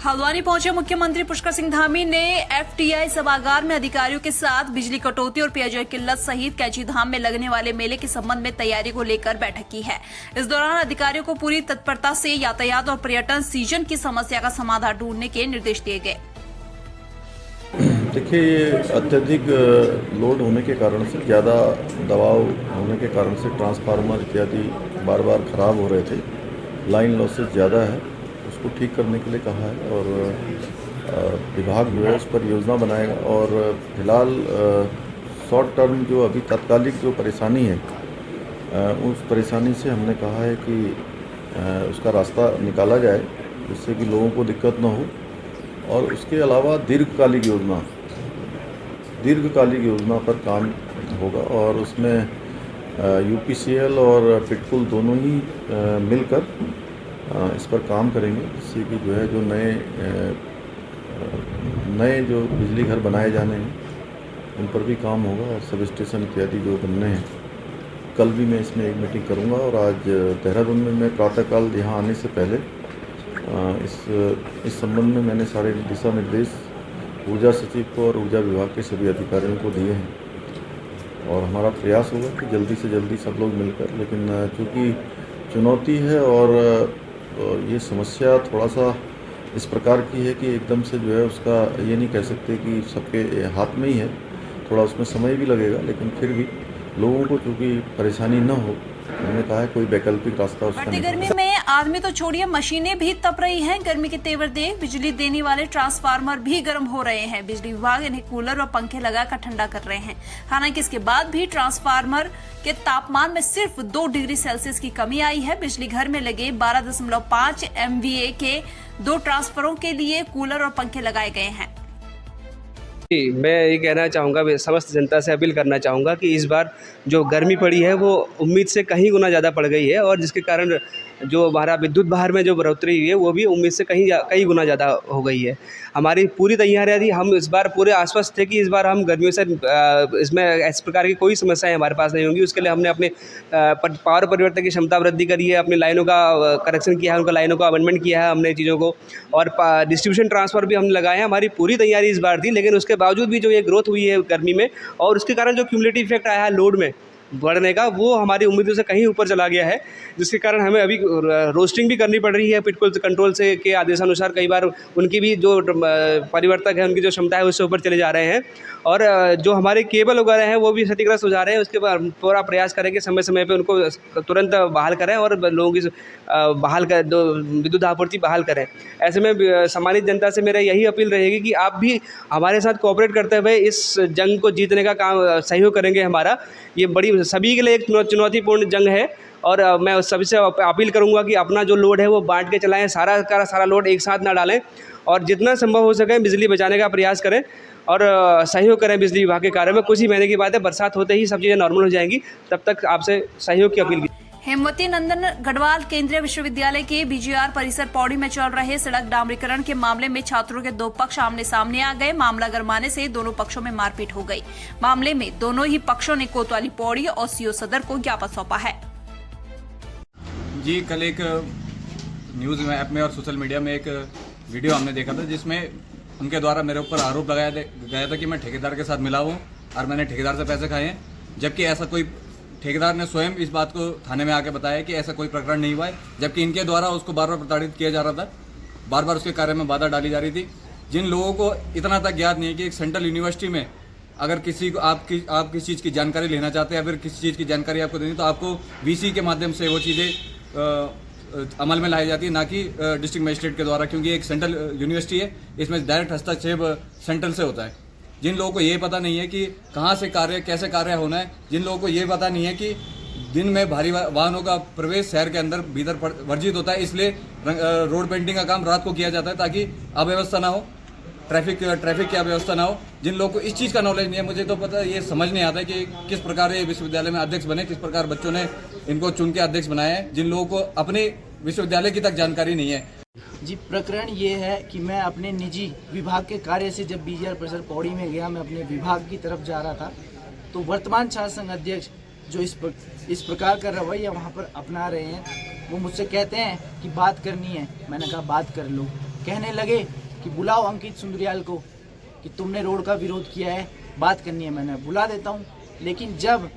हल्द्वानी पहुंचे मुख्यमंत्री पुष्कर सिंह धामी ने एफटीआई सभागार में अधिकारियों के साथ बिजली कटौती और पेयजल किल्लत सहित कैची धाम में लगने वाले मेले के संबंध में तैयारी को लेकर बैठक की है। इस दौरान अधिकारियों को पूरी तत्परता से यातायात और पर्यटन सीजन की समस्या का समाधान ढूंढने के निर्देश दिए गए। देखिए, ये अत्यधिक लोड होने के कारण से, ज़्यादा दबाव होने के कारण से ट्रांसफार्मर इत्यादि बार बार ख़राब हो रहे थे। लाइन लॉसेस ज़्यादा है, उसको ठीक करने के लिए कहा है और विभाग जो है उस पर योजना बनाएगा। और फिलहाल शॉर्ट टर्म जो अभी तात्कालिक जो परेशानी है, उस परेशानी से हमने कहा है कि उसका रास्ता निकाला जाए जिससे कि लोगों को दिक्कत न हो। और उसके अलावा दीर्घकालिक योजना पर काम होगा और उसमें यूपीसीएल और पिटकुल दोनों ही मिलकर इस पर काम करेंगे, जिससे कि जो है जो नए जो बिजली घर बनाए जाने हैं उन पर भी काम होगा और सब स्टेशन इत्यादि जो बनने हैं। कल भी मैं इसमें एक मीटिंग करूंगा और आज देहरादून में मैं प्रातःकाल यहाँ आने से पहले इस संबंध में मैंने सारे दिशा निर्देश ऊर्जा सचिव को और ऊर्जा विभाग के सभी अधिकारियों को दिए हैं और हमारा प्रयास होगा कि जल्दी से जल्दी सब लोग मिलकर, लेकिन चूँकि चुनौती है और ये समस्या थोड़ा सा इस प्रकार की है कि एकदम से जो है उसका ये नहीं कह सकते कि सबके हाथ में ही है, थोड़ा उसमें समय भी लगेगा, लेकिन फिर भी लोगों को चूँकि परेशानी न हो, हमने कहा है कोई वैकल्पिक रास्ता उसका बढ़ती गर्मी में आदमी तो छोड़िए, मशीनें भी तप रही हैं। गर्मी के तेवर देख बिजली देने वाले ट्रांसफार्मर भी गर्म हो रहे हैं। बिजली विभाग इन्हें कूलर और पंखे लगाकर ठंडा कर रहे हैं। हालांकि इसके बाद भी ट्रांसफार्मर के तापमान में सिर्फ 2 डिग्री सेल्सियस की कमी आई है। बिजली घर में लगे 12.5 MVA के 2 ट्रांसफार्मरों के लिए कूलर और पंखे लगाए गए हैं। मैं ये कहना चाहूँगा, समस्त जनता से अपील करना चाहूँगा कि इस बार जो गर्मी पड़ी है वो उम्मीद से कहीं गुना ज़्यादा पड़ गई है और जिसके कारण जो हमारा विद्युत बाहर में जो बढ़ोतरी हुई है वो भी उम्मीद से कई गुना ज़्यादा हो गई है। हमारी पूरी तैयारियाँ थी, हम इस बार पूरे आश्वस्त थे कि इस बार हम गर्मियों से इसमें इस प्रकार की कोई समस्याएं हमारे पास नहीं होंगी। उसके लिए हमने अपने पावर परिवर्तन की क्षमता वृद्धि करी है, अपनी लाइनों का करेक्शन किया है, उनका लाइनों का अमेंडमेंट किया है हमने चीज़ों को, और डिस्ट्रीब्यूशन ट्रांसफर भी हमने लगाए हैं। हमारी पूरी तैयारी इस बार थी, लेकिन उसके बावजूद भी जो ये ग्रोथ हुई है गर्मी में और उसके कारण जो क्यूमुलेटिव इफेक्ट आया है लोड में बढ़ने का, वो हमारी उम्मीदों से कहीं ऊपर चला गया है, जिसके कारण हमें अभी रोस्टिंग भी करनी पड़ रही है। पिटकुल कंट्रोल से के आदेशानुसार कई बार उनकी भी जो परिवर्तक है, उनकी जो क्षमता है उससे ऊपर चले जा रहे हैं और जो हमारे केबल वगैरह हैं वो भी क्षतिग्रस्त हो जा रहे हैं। उसके बाद पूरा प्रयास करेंगे समय समय पे उनको तुरंत बहाल करें और लोगों की विद्युत आपूर्ति बहाल करें। ऐसे में सम्मानित जनता से मेरा यही अपील रहेगी कि आप भी हमारे साथ कोऑपरेट करते हुए इस जंग को जीतने का काम सहयोग करेंगे हमारा। ये बड़ी सभी के लिए एक चुनौतीपूर्ण जंग है और मैं सभी से अपील करूंगा कि अपना जो लोड है वो बांट के चलाएं, सारा का सारा लोड एक साथ ना डालें और जितना संभव हो सके बिजली बचाने का प्रयास करें और सहयोग करें बिजली विभाग के कार्य में। कुछ ही महीने की बात है, बरसात होते ही सब चीज़ें नॉर्मल हो जाएंगी, तब तक आपसे सहयोग की अपील की। हेमवती नंदन गढ़वाल केंद्रीय विश्वविद्यालय के BGR परिसर पौड़ी में चल रहे सड़क डामरीकरण के मामले में छात्रों के 2 पक्ष आमने सामने आ गए। मामला गरमाने से दोनों पक्षों में मारपीट हो गई। मामले में दोनों ही पक्षों ने कोतवाली पौड़ी और CO सदर को ज्ञापन सौंपा है। जी, कल एक न्यूज़ ऐप में और सोशल मीडिया में एक वीडियो हमने देखा था जिसमें उनके द्वारा मेरे ऊपर आरोप लगाया गया था कि मैं ठेकेदार के साथ मिला हूँ और मैंने ठेकेदार से पैसे खाए हैं, जबकि ऐसा कोई ठेकेदार ने स्वयं इस बात को थाने में आके बताया कि ऐसा कोई प्रकरण नहीं हुआ है, जबकि इनके द्वारा उसको बार बार प्रताड़ित किया जा रहा था, बार बार उसके कार्य में बाधा डाली जा रही थी। जिन लोगों को इतना तक ज्ञात नहीं है कि एक सेंट्रल यूनिवर्सिटी में अगर किसी को आप किसी चीज़ की जानकारी लेना चाहते हैं या फिर किसी चीज़ की जानकारी आपको देनी, तो आपको VC के माध्यम से वो चीज़ें अमल में लाई जाती है, ना कि डिस्ट्रिक्ट मजिस्ट्रेट के द्वारा, क्योंकि एक सेंट्रल यूनिवर्सिटी है, इसमें डायरेक्ट हस्तक्षेप सेंट्रल से होता है। जिन लोगों को ये पता नहीं है कि कहाँ से कार्य कैसे कार्य होना है, जिन लोगों को ये पता नहीं है कि दिन में भारी वाहनों का प्रवेश शहर के अंदर भीतर वर्जित होता है, इसलिए रोड पेंटिंग का काम रात को किया जाता है ताकि अव्यवस्था ना हो, ट्रैफिक की अव्यवस्था ना हो। जिन लोगों को इस चीज़ का नॉलेज नहीं है, मुझे तो पता ये समझ नहीं आता है कि किस प्रकार ये विश्वविद्यालय में अध्यक्ष बने, किस प्रकार बच्चों ने इनको चुन के अध्यक्ष बनाया है, जिन लोगों को अपने विश्वविद्यालय की तक जानकारी नहीं है। जी, प्रकरण ये है कि मैं अपने निजी विभाग के कार्य से जब BGR परिसर पौड़ी में गया, मैं अपने विभाग की तरफ जा रहा था, तो वर्तमान छात्र संघ अध्यक्ष जो इस प्रकार का रवैया वहाँ पर अपना रहे हैं, वो मुझसे कहते हैं कि बात करनी है। मैंने कहा बात कर लो। कहने लगे कि बुलाओ अंकित सुंदरियाल को कि तुमने रोड का विरोध किया है, बात करनी है। मैंने बुला देता हूँ, लेकिन जब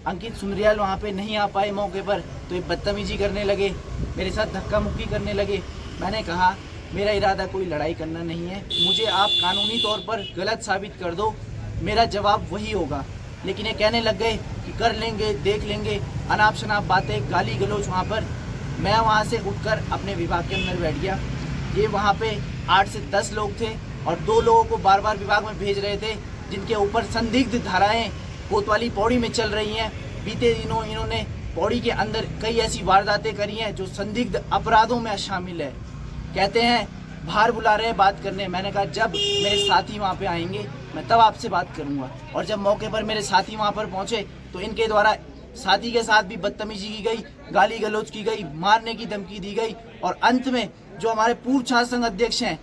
अंकित सुंदरियाल वहाँ पे नहीं आ पाए मौके पर तो ये बदतमीजी करने लगे, मेरे साथ धक्का मुक्की करने लगे। मैंने कहा मेरा इरादा कोई लड़ाई करना नहीं है, मुझे आप कानूनी तौर पर गलत साबित कर दो, मेरा जवाब वही होगा। लेकिन ये कहने लग गए कि कर लेंगे, देख लेंगे, अनाप शनाप बातें, गाली गलौज। वहाँ पर मैं वहाँ से उठकर अपने विभाग के अंदर बैठ गया। ये वहाँ पे 8 से 10 लोग थे और 2 लोगों को बार बार विभाग में भेज रहे थे, जिनके ऊपर संदिग्ध धाराएं कोतवाली पौड़ी में चल रही हैं। बीते दिनों इन्होंने पौड़ी के अंदर कई ऐसी वारदातें करी हैं जो संदिग्ध अपराधों में शामिल है। कहते हैं बाहर बुला रहे हैं बात करने। मैंने कहा जब मेरे साथी वहाँ पे आएंगे मैं तब आपसे बात करूँगा। और जब मौके पर मेरे साथी वहाँ पर पहुँचे तो इनके द्वारा साथी के साथ भी बदतमीजी की गई, गाली गलौज की गई, मारने की धमकी दी गई और अंत में जो हमारे पूर्व छात्र संघ अध्यक्ष हैं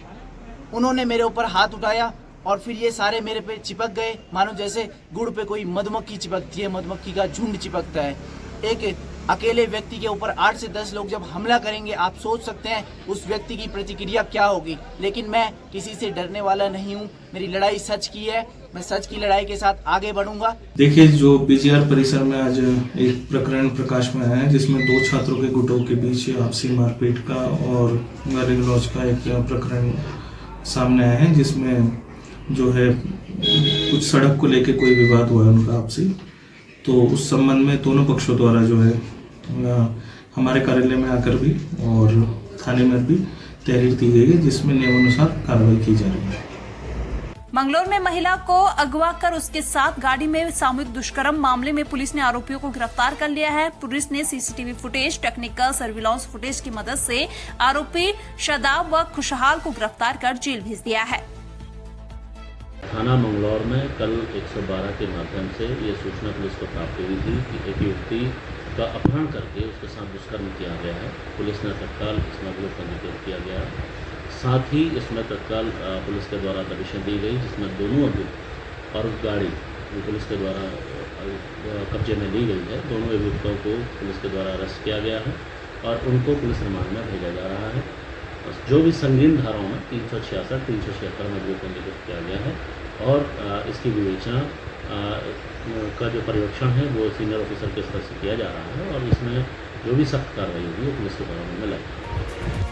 उन्होंने मेरे ऊपर हाथ उठाया और फिर ये सारे मेरे पे चिपक गए, मानो जैसे गुड़ पे कोई मधुमक्खी चिपकती है, मधुमक्खी का झुंड चिपकता है। एक अकेले व्यक्ति के ऊपर 8 से 10 लोग जब हमला करेंगे, आप सोच सकते हैं उस व्यक्ति की प्रतिक्रिया क्या होगी। लेकिन मैं किसी से डरने वाला नहीं हूँ, मेरी लड़ाई सच की है, मैं सच की लड़ाई के साथ आगे बढ़ूंगा। देखिए, जो बीजीआर परिसर में आज एक प्रकरण प्रकाश में आया है जिसमें 2 छात्रों के गुटों के बीच आपसी मारपीट का और गाली गलौज का एक प्रकरण सामने आया है, जिसमें जो है कुछ सड़क को लेके कोई विवाद हुआ है उनका आपसी। तो उस संबंध में दोनों पक्षों द्वारा जो है हमारे कार्यालय में आकर भी और थाने में भी तहरीर दी गई है, जिसमें नियमानुसार कार्रवाई की जा रही है। मंगलौर में महिला को अगवा कर उसके साथ गाड़ी में सामूहिक दुष्कर्म मामले में पुलिस ने आरोपियों को गिरफ्तार कर लिया है। पुलिस ने CCTV footage, technical surveillance footage की मदद से आरोपी शादाब व खुशहाल को गिरफ्तार कर जेल भेज दिया है। थाना मंगलौर में कल 112 के माध्यम से ये सूचना पुलिस को प्राप्त हुई थी कि एक युवती का अपहरण करके उसके साथ दुष्कर्म किया गया है। पुलिस ने तत्काल इस मामले को पंजीकृत किया गया। साथ ही इसमें तत्काल पुलिस के द्वारा दबिशें दी गई, जिसमें दोनों अभियुक्त और गाड़ी जो पुलिस के द्वारा कब्जे में ली गई है, दोनों अभियुक्तों को पुलिस के द्वारा अरेस्ट किया गया है और उनको पुलिस रिमांड में भेजा जा रहा है। जो भी संगीन धाराओं में 366, 376 में भी पंजीकृत किया गया है और इसकी विवेचना का जो पर्यवेक्षण है वो सीनियर ऑफिसर के स्तर से किया जा रहा है और इसमें जो भी सख्त कार्रवाई होगी वो पुलिस के द्वारा में लगेगी।